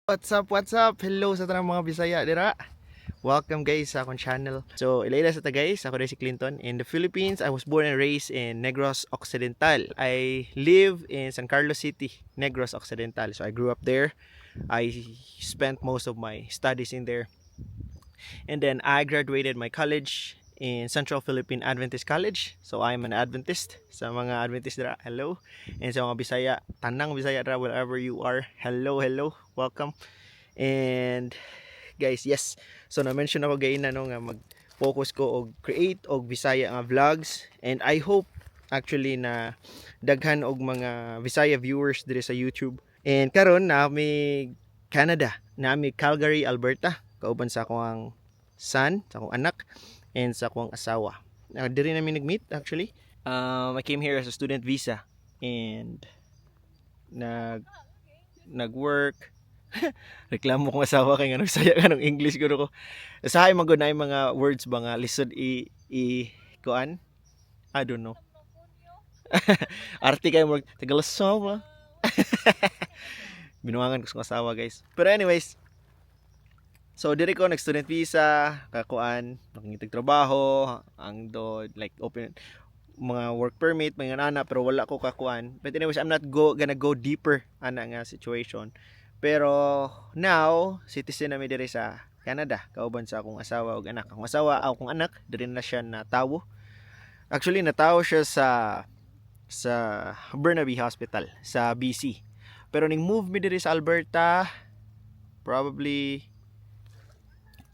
What's up, what's up? Hello sa tanang mga Bisaya dira. Welcome guys sa akong channel. So, ilayla sa ta guys, ako rin si Clinton. In the Philippines, I was born and raised in Negros Occidental. I live in San Carlos City, Negros Occidental. So, I grew up there. I spent most of my studies in there. And then I graduated my college in Central Philippine Adventist College. So I'm an Adventist. Sa mga Adventist dira, hello. And sa mga Bisaya, tanang Bisaya dira, wherever you are, hello, hello, welcome. And guys, yes. So na-mention ako gayon na no, nga mag-focus ko og create og Bisaya nga vlogs. And I hope actually na daghan og mga Bisaya viewers diri sa YouTube. And karon na mi Canada, na mi Calgary, Alberta. Kauban sa akong son, sa akong anak, and sa akong asawa. Diri namin nag-meet actually. I came here as a student visa and nag-work. Reklamo kong asawa kay nga nagsaya ka ng English guro ko. Sahay magud na mga words ba nga lisod kuan? I don't know. Arte kay mo Tagalasawa. Binuangan ko sa asawa guys. Pero anyways, so diri ko nag-student visa, kakuan, nakangitag trabaho, ang do like open mga work permit, mga nana, pero wala ko kakuan. But anyways, I'm not gonna go deeper ana nga situation. Pero now, citizen na mi diri sa Canada, kauban sa akong asawa ug anak. Akong asawa, akong anak, diri na siya natawo. Actually, natawo siya sa Burnaby Hospital sa BC. Pero ning move mi diri sa Alberta probably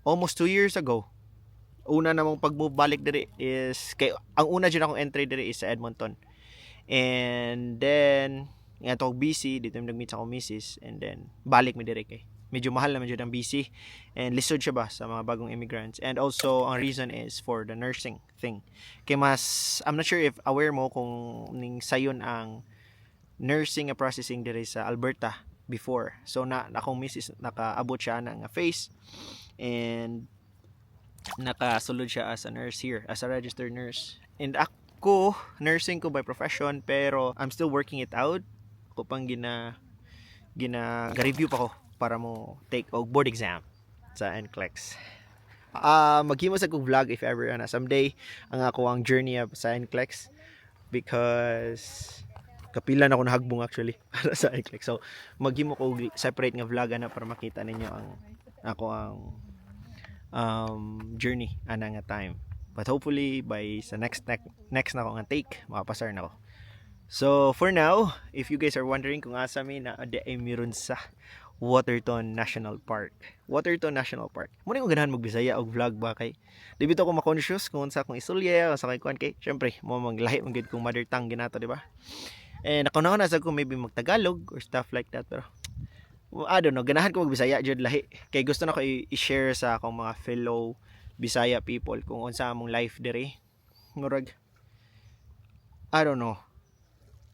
almost 2 years ago. Una namang pag-move balik diri is kay ang una dyan akong entry diri is sa Edmonton. And then nga to BC dito mi nag-meet sa akong misis, and then balik mi diri kay medyo mahal naman jud ang BC and lisod siya ba sa mga bagong immigrants. And also ang reason is for the nursing thing. Kay mas I'm not sure if aware mo kung ning sayon ang nursing processing diri sa Alberta before. So na akong misis nakaabot siya na nga phase and nakasulod siya as a nurse here, as a registered nurse. And ako, nursing ko by profession, pero I'm still working it out. Ako pang review pa ko para mo take og board exam sa NCLEX. Maghimo sa kong vlog if ever na someday ang ako ang journey sa NCLEX, because kapila na ako nahagbong actually para sa NCLEX. So maghimo ko separate nga vlog na para makita ninyo ang ako ang journey ana nga time. But hopefully by sa next na ako nga take makapasar na ako. So for now, if you guys are wondering kung asa mi na ay meron sa Waterton National Park. Waterton National Park. Muna ko ganahan magbisaya og vlog ba kay di bitaw ko ma-conscious kung sa akong istorya o sa kay kuan kay syempre mo maglahi man gid kung mother tongue ginato, di ba? And ako na sa ko maybe magtagalog or stuff like that, pero I don't know, ganahan ko magbisaya jud lahi kay gusto na ko i-share sa akong mga fellow Bisaya people kung unsa among life diri. Murag I don't know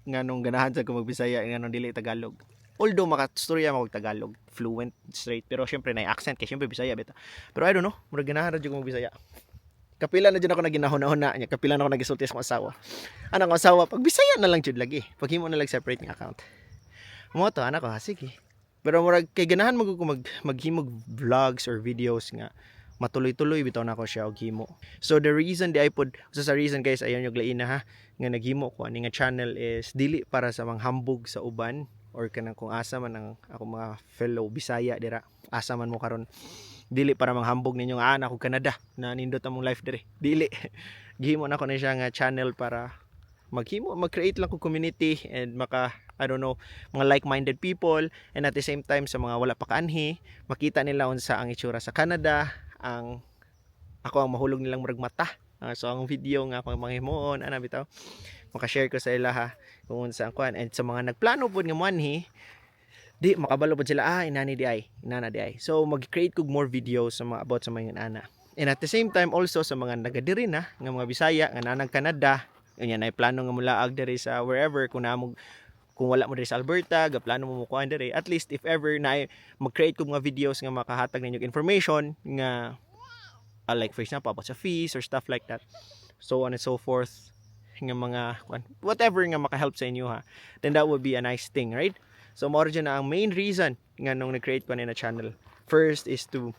nganong ganahan sa ko magbisaya nganong dili Tagalog. Although makastorya mo Tagalog fluent straight, pero syempre na accent kay syempre Bisaya beta. Pero I don't know, murag ganahan ra jud ko magbisaya. Kapila na dyan ako naginahon-ahon niya, kapila na ako nagisulti sa akong asawa. Anang asawa, pag Bisaya na lang jud lagi. Paghimo na lang separate ng account. Mo to anak ko, sige. Pero murag kay ganahan mo ko maghimog vlogs or videos nga matuloy-tuloy bitaw na ako siya og himo. So the reason di I put sa reason guys ayon yung lain na ha nga naghimo ko ani nga channel is dili para sa mga hambog sa uban or kanang kung asa man ang ako mga fellow Bisaya dira. Asa man mo karon dili para manghambog ninyo nga anak ko Canada na nindot among life diri. Dili. Gihimo na ko na siya nga channel para mag-create lang ko community and I don't know, mga like-minded people, and at the same time sa mga wala pa kaanhi, makita nila unsa ang itsura sa Canada, ako ang mahulog nilang murag mata. So ang video nga akong mga himuon ana bitaw maka-share ko sa ila ha kung unsa ang kuan, and sa mga nagplano pud nga manhi di makabalo pud sila inana di ay. So mag-create kog more videos sa mga about sa mga ana. And at the same time also sa mga nagadiri na nga mga Bisaya nga nanang Canada, unya na plano nga mulaag diri sa wherever kung wala mo diri sa Alberta, gaplano mo kuan diri, at least if ever na mag-create ko mga videos nga makahatag ninyo information nga like for example about sa fees or stuff like that, so on and so forth, nga mga whatever nga maka-help sa inyo ha, then that would be a nice thing, right? So mao ra na ang main reason nga nung nag-create ko na channel. First is to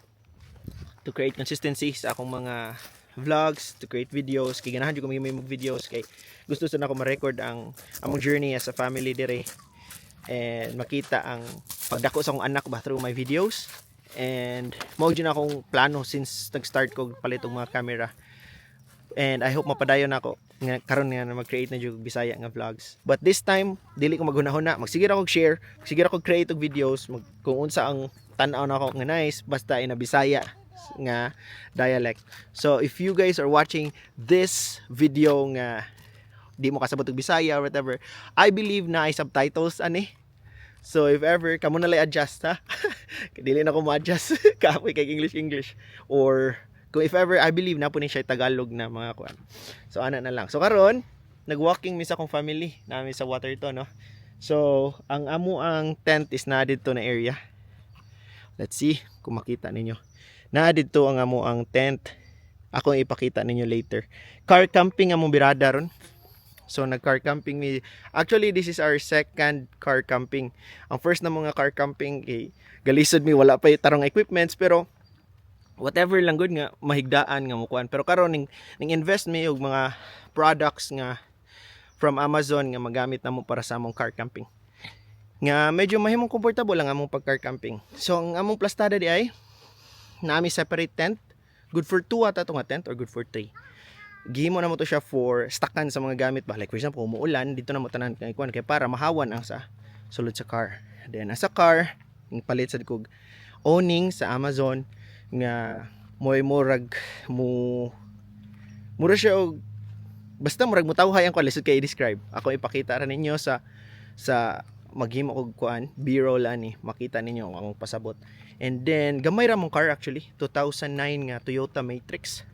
create consistency sa akong mga vlogs, to create videos. Kay ganahan jud ko may videos kay gusto sa ako ma-record ang among journey as a family dire and makita ang pagdako sa akong anak ba through my videos. And mao jud na akong plano since nag-start ko palit og mga camera. And I hope mapadayon ako nga karon nga mag-create na jud Bisaya nga vlogs. But this time dili ko maghunahuna, magsigir ako share, magsigir ako create og videos, kung unsa ang tan-aw na ako nga nice basta ina Bisaya nga dialect. So if you guys are watching this video nga di mo kasabot og Bisaya or whatever, I believe na ay subtitles ani. So if ever kamo na lay adjust ha. Dili na ko ma-adjust kapoy kay English or kung if ever I believe na po ni siya Tagalog na mga kuan. So ana na lang. So karon nag-walking mi sa akong family nami sa Waterton no. So ang amo ang tent is na dito na area. Let's see kung makita ninyo. Na dito ang amo ang tent. Ako ipakita ninyo later. Car camping among birada ron. So nag-car camping mi. Actually this is our second car camping. Ang first na mga car camping galisod mi wala pa tarong equipments pero whatever lang good nga mahigdaan nga mukuan. Pero karon ning invest mi og mga products nga from Amazon nga magamit namo para sa among car camping. Nga medyo mahimong comfortable lang among pag car camping. So ang among plastada di ay naami separate tent. Good for 2 ata to nga tent or good for 3. Gihimo na mo to siya for stockan sa mga gamit ba. Like for example, kung umuulan, dito na mo tanan kay kuan kay para mahawan ang sa sulod sa car. Then as a car, ning palit sad kog owning sa Amazon nga moy murag mura siya og basta murag mo tawhay ang lisod kay i-describe. Ako ipakita ra ninyo sa maghimo og kuan B-roll ani makita ninyo ang akong pasabot. And then gamay ra mong car actually 2009 nga Toyota Matrix.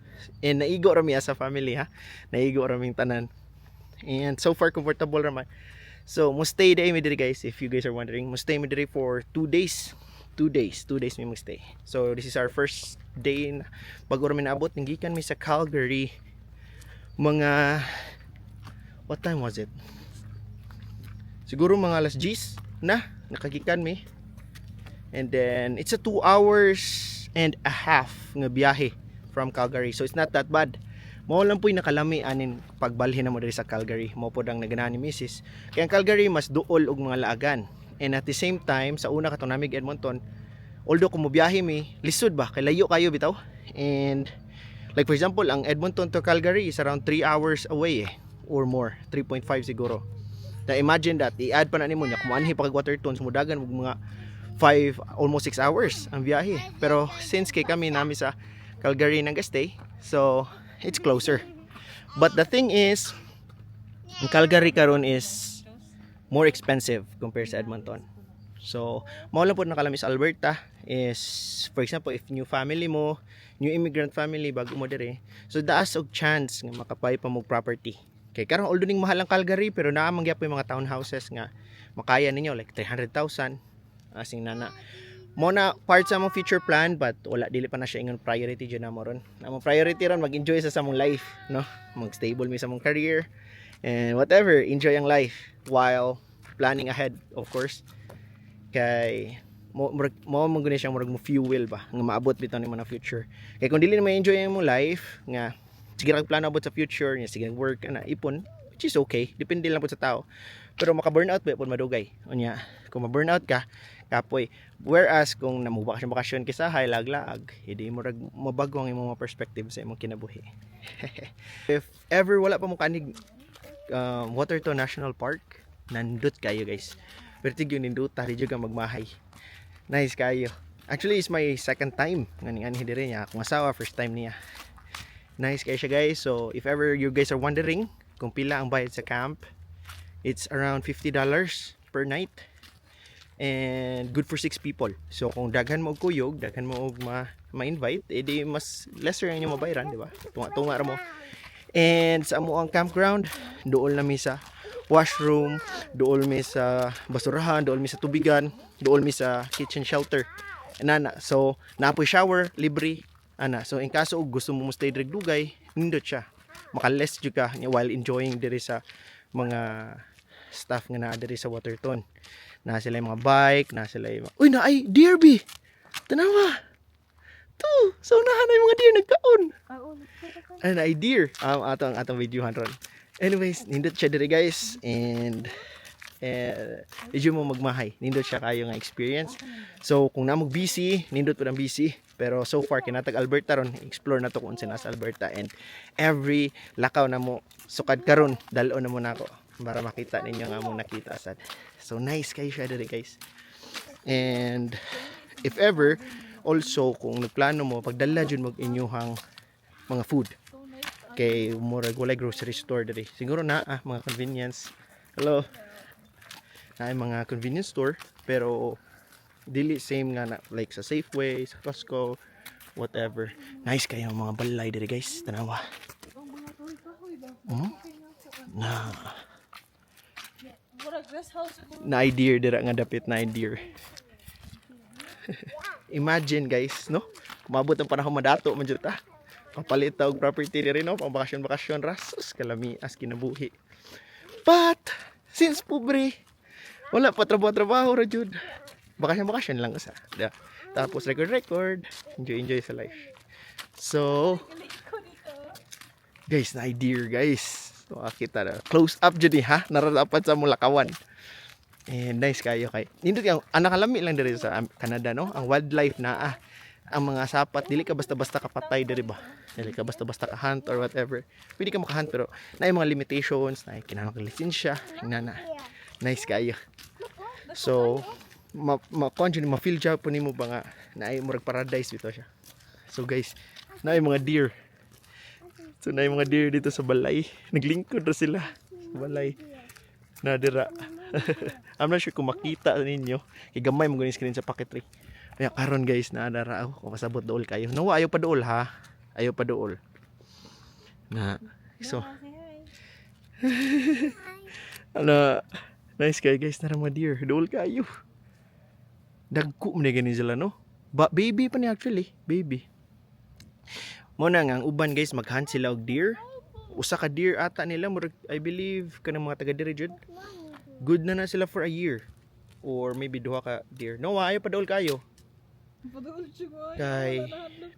And naigo ra mi as a family ha. Naigo ra ming tanan. And so far comfortable ra man. So mo stay day mi diri guys if you guys are wondering. Mo stay mi diri for 2 days. 2 days mi magstay. So this is our first day na bago ra mi naabot gikan mi sa Calgary. Mga what time was it? Siguro mga alas 10 na nakagikan mi. And then it's a 2 hours and a half nga biyahe from Calgary. So it's not that bad. Mao lang po'y nakalami anin pagbalhin na mo diri sa Calgary. Mao po dang naganahan ni Mrs. Kaya ang Calgary mas duol og mga laagan. And at the same time, sa una katong namig Edmonton, although kung mobiyahe mi, lisod ba? Kay layo kayo bitaw. And like for example, ang Edmonton to Calgary is around 3 hours away or more. 3.5 siguro. Na imagine that, i-add pa na nimo nya kung anhi pag Waterton, sumudagan og mga 5, almost 6 hours ang biyahe. Pero since kay kami nami sa Calgary nag-stay, so it's closer. But the thing is, ang Calgary karon is more expensive compared sa Edmonton. So, mao lang po nakalami sa Alberta is, for example, if new family mo, new immigrant family, bago mo dire, so daas og chance nga makapay pa mo property. Kay karon although ning mahal ang Calgary, pero naa man gyapon yung mga townhouses nga makaya ninyo like 300,000 asing nana. Mo na part sa mong future plan but wala dili pa na siya ingon priority jud na mo ron. Among priority ron mag-enjoy sa samong life, no? Mag-stable mi sa mong career and whatever, enjoy ang life while planning ahead, of course. Kay mo guni siyang murag mo fuel ba nga maabot bitaw nimo na future. Kay kung dili na ma-enjoy ang mong life nga sige ra plano abot sa future, nga sige work ana ipon, which is okay, depende lang po sa tao. Pero maka-burnout ba pud madugay. Unya, kung ma-burnout ka, kapoy. Whereas kung namuba ka sa bakasyon kisahay laglaag, hindi mo rag mabago ang imong perspective sa imong kinabuhi. If ever wala pa mo kanig Waterton National Park, nandot kayo guys. Pertig yun nindot, tari jud ka magmahay. Nice kayo. Actually, it's my second time ngani dire niya. Akong asawa first time niya. Nice kayo siya guys. So if ever you guys are wondering kung pila ang bayad sa camp, it's around $50 per night. And good for 6 people. So kung daghan mo og kuyog, daghan mo og ma-invite, edi mas lesser ang inyong mabayaran, di ba? Tunga ra mo. And sa amo ang campground, dool na mi sa washroom, dool mi sa basurahan, dool mi sa tubigan, dool mi sa kitchen shelter. Ana, so naapoy shower libre ana. So in kaso gusto mo stay diri dugay, nindot siya. Maka-less jud ka while enjoying diri sa mga staff nga naa diri sa Waterton. Na sila yung mga bike, na sila yung uy, na ay deer bi. Tanawa. To, so nahan ay mga deer nagkaon. Ano na ay deer. Atong videohan ron. Anyways, nindot siya diri guys and medyo mo magmahay. Nindot siya kayo nga experience. So kung namog busy, nindot po ng busy. Pero so far kinatag Alberta ron, explore na to kung saan sa Alberta and every lakaw na mo sukad karon dalo na mo nako para makita ninyo nga mo nakita sad. So nice kayo siya diri guys. And if ever also kung nagplano mo pagdala jud mo inyuhang mga food kay murag walay grocery store diri. Siguro na mga convenience. Hello. Na mga convenience store pero dili same nga na like sa Safeway, sa Costco, whatever. Nice kayo mga balay diri guys. Tanawa. Na deer dira nga dapit na deer. Imagine guys, no? Kumabot ang panahon madato man jud ta. Papalit ta og property diri no, pang bakasyon rasos kalami as kinabuhi. But since pobre, wala pa trabaho ra jud. Bakasyon lang sa. Tapos record, enjoy sa life. So guys, na deer guys. So kita na close up jud ha, naradapat sa mulakawan. And nice kayo kay. Nindot yung anakalami lang diri sa Canada no, ang wildlife na ang mga sapat dili ka basta-basta kapatay diri ba. Dili ka basta-basta ka hunt or whatever. Pwede ka maka-hunt pero na mga limitations, na kinahanglan ka lisensya, na. Nice kayo. So ma-feel job po nimo ba nga na ay murag paradise dito siya. So guys, na ay mga deer. So na ay mga deer dito sa balay. Naglingkod ra sila sa balay. Na dira. I'm not sure kung makita ninyo. Kay gamay mo gunin screen sa pocket tray. Kaya karon guys na dara ako kung pasabot dool kayo. Nawa ayo pa dool ha. Ayo pa dool. Na so. Ano nice kayo guys na mga deer. Dool kayo. Dagko man gani sila no. Baby pa ni actually, baby. Mo na nga ang uban guys maghunt sila og deer. Usa ka deer ata nila murag I believe kanang mga taga diri jud. Good na sila for a year or maybe duha ka deer. No, ayo pa daol kayo. Paduol siya kay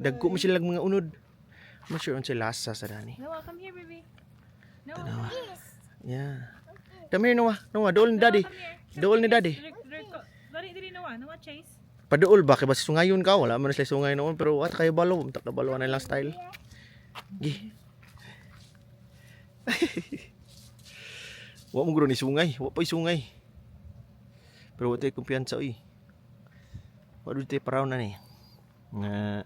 dagko mo sila mga unod. I'm not sure on sila lasa sa dani. Noah, come here baby. Noah. Yeah. Come here Noah. Noah, dool ni daddy. Dool ni daddy. Dali Noah, chase. Paduol ba kay basta sungayon ka wala man sila sungay noon pero at kayo balo, tak na balo na lang style. Gi. Wa mo guro ni sungay, wa pa sungay. Pero wa tay kumpiyansa oy. Wa dud tay paraw na ni. Nga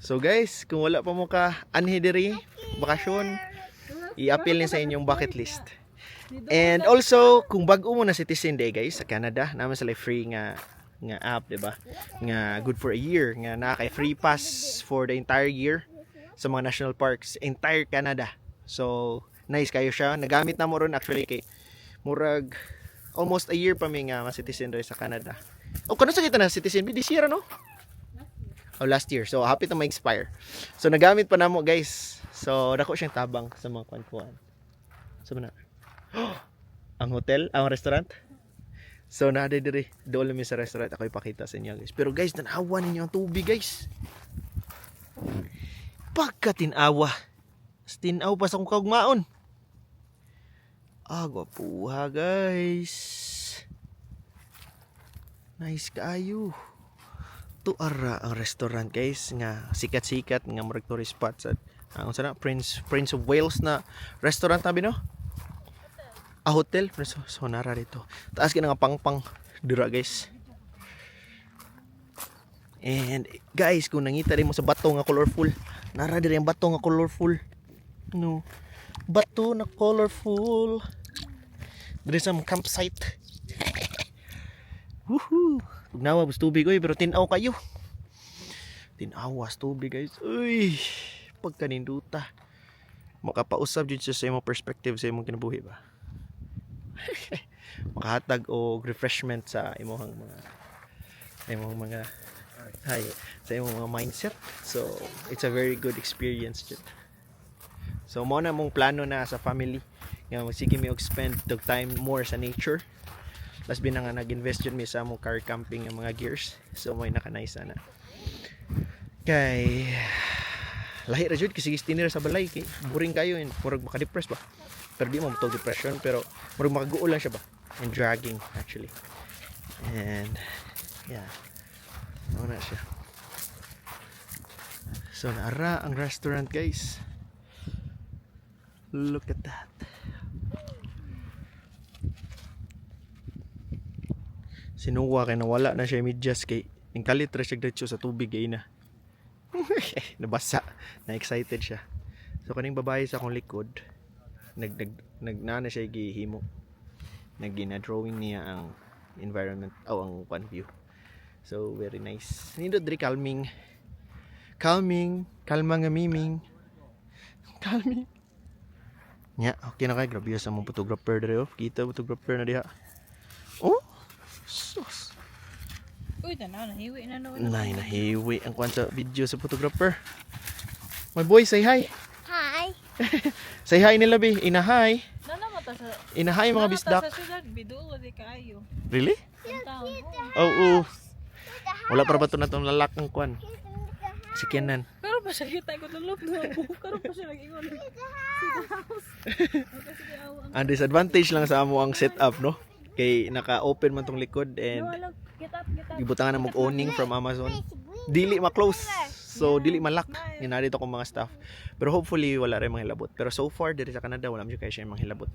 So guys, kung wala pa mo ka anhi diri bakasyon, i-appeal ni sa inyong bucket list. And also, kung bago mo na citizen day guys sa Canada, naman sila free nga app, diba? Nga good for a year, nga nakay free pass for the entire year sa mga national parks, entire Canada. So, nice kayo siya. Nagamit na mo ron actually kay murag almost a year pa mi nga citizen day sa Canada. O kano sa kita na citizen this year no? Oh, last year. So, happy to ma-expire. So, nagamit pa na mo, guys. So, dako siyang tabang sa mga kwan-kwan. So, na. Ang hotel, ang restaurant. So, nada diri. Doon lang sa restaurant. Ako ipakita sa inyo, guys. Pero, guys, tanawa ninyo ang tubig, guys. Pagka-tinawa. Tinaw pa sa kong kaugmaon. Gwapuha, guys. Nice kayo. To ara ang restaurant guys nga sikat-sikat nga murag tourist spot sa ang sana Prince of Wales na restaurant tabi no? Hotel so nara dito. Taas kina nga pangpang dira guys. And guys kung nangita rin mo sa bato nga colorful, nara diri ang bato nga colorful. No. Bato na colorful. Diri sa campsite. Woohoo! Nawa bus tubig oy pero tinaw kayo. Tinawas tubig guys. Uy, pagkaninduta. Makapausab jud sa imong perspective sa imong kinabuhi ba. Makahatag og refreshment sa imong mga hay sa imong mga mindset. So it's a very good experience jud. So mo na mong plano na sa family nga magsige mi og spend tog time more sa nature. Las na nga nag-invest yun mi sa among car camping nga mga gears. So may naka-nice na. Kay lahi ra jud kasi gistinir sa balay kay boring kayo and murag maka-depress ba. Pero di mo to depression pero murag makaguol lang siya ba. And dragging actually. And yeah. Ano na siya. So naara ang restaurant guys. Look at that. Sinuwa kay nawala na siya medyas kay yung kalit ra siya diretso sa tubig kay na. Nabasa. Na-excited siya. So kaning babae sa akong likod nagna siya gihimo. Nagina-drawing niya ang environment ang one view. So very nice. Nindot diri calming. Kalma nga miming. Calming. Nya, okay na kay grabe sa mong photographer dere. Kita photographer na diha. Oh. Sus. Uy, tanaw, nahiwi na naman. Nahiwi ang kwan sa video sa photographer. My boy, say hi. Hi. Say hi nila, be. Inahay. Nanamata sa... Inahay mga bisdak. Nanamata sa syudad, bidulo di kaayo. Really? Ang taon. Oo. Wala para ba ito na itong lalak ng kwan? Si Kenan. Pero pa siya kita ko tulog na ako. Pero pa siya nag-ingon. See the house. Sige, awa. Ang disadvantage lang sa amo ang setup, no? Kay naka-open man tong likod and Get up. gibutangan na mag-owning from Amazon. Dili ma-close. So, dili malak. Ninadito ko mga staff. Pero hopefully, wala rin mga hilabot. Pero so far, dito sa Canada, wala mo kayo siya mga hilabot.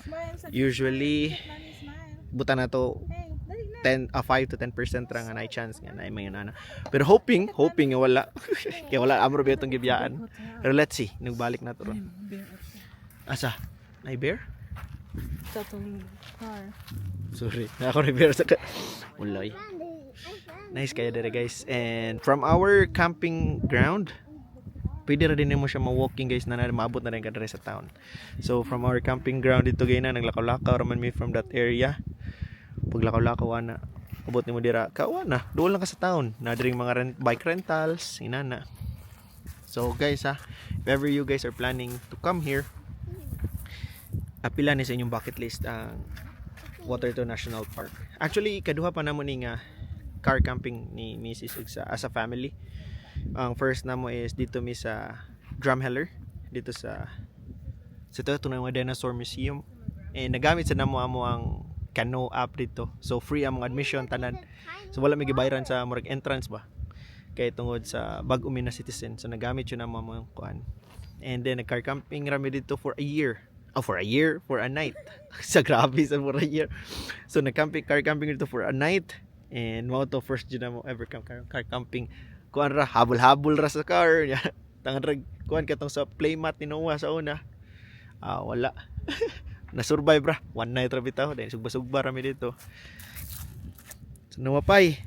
Smile sa Usually, Nani, smile. buta na to Hey, dali na. 5 to 10% ra nga na chance nga na may nana. Pero hoping nga wala. Kaya wala amro ba itong gibiyaan. Pero let's see, nagbalik na to ron. Asa? Nay bear? Sa itong car. Sorry, na ako bear sa ulay. Nice kaya dere guys. And from our camping ground, pwede ra din mo siya ma-walking guys na maabot na rin ka dere sa town. So from our camping ground dito gay na naglakaw-lakaw raman mi from that area. Paglakaw-lakaw ana, abot nimo dira kawa na. Duol lang ka sa town. Na dring mga bike rentals, inana. So guys if ever you guys are planning to come here, apila ni sa inyong bucket list ang Waterton National Park. Actually, kaduha pa namo ni nga car camping ni Mrs. ug sa as a family. Ang first namo is dito mi sa Drumheller, dito sa ito na mga dinosaur museum. And nagamit sa namo amo ang Canoe app dito. So free ang mga admission tanan. So wala may gibayaran sa murag entrance ba. Kay tungod sa bag-o mi na citizen. So nagamit yun ang mga kuan. And then nag-car camping rami dito for a year. For a night. Sa grabe sa for a year. So car camping dito for a night. And mo to first yun na mo ever car camping. Kuan ra habol-habol ra sa car. Tangan ra kuan katong sa playmat ni Noah sa una. Wala. Na-survive ra. One night ra bitaw. Dahil sugba-sugba rami dito. So nawapay.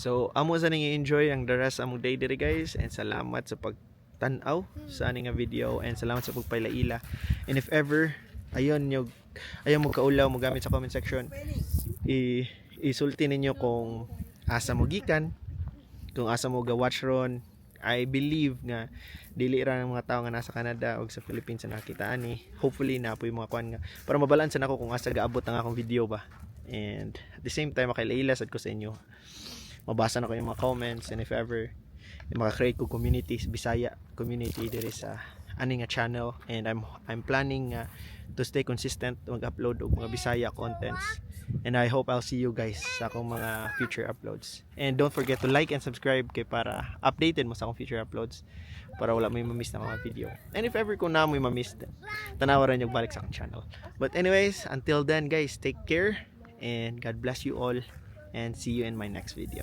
So, amo sa ning enjoy ang the rest among day diri guys, and salamat sa pagtan-aw sa aning nga video, and salamat sa pagpailaila. And if ever ayaw mo kaulaw mo gamit sa comment section, isulti ninyo kung asa mo gikan, kung asa mo ga watch ron. I believe nga dili ra ng mga tao nga nasa Canada o sa Philippines na nakita ani. Hopefully na po yung mga kwan nga para mabalansan ako kung asa gaabot ang akong video ba. And at the same time makailaila sad ko sa inyo. Mabasa na ko yung mga comments, and if ever maka-create ko communities, Bisaya community diri sa ani nga channel, and I'm planning to stay consistent mag-upload og mga Bisaya contents, and I hope I'll see you guys sa akong mga future uploads. And don't forget to like and subscribe kay para updated mo sa akong future uploads para wala mo ma-miss na mga video. And if ever ko na mo ma-miss, tanawaran yung balik sa akong channel. But anyways, until then guys, take care and God bless you all. And see you in my next video.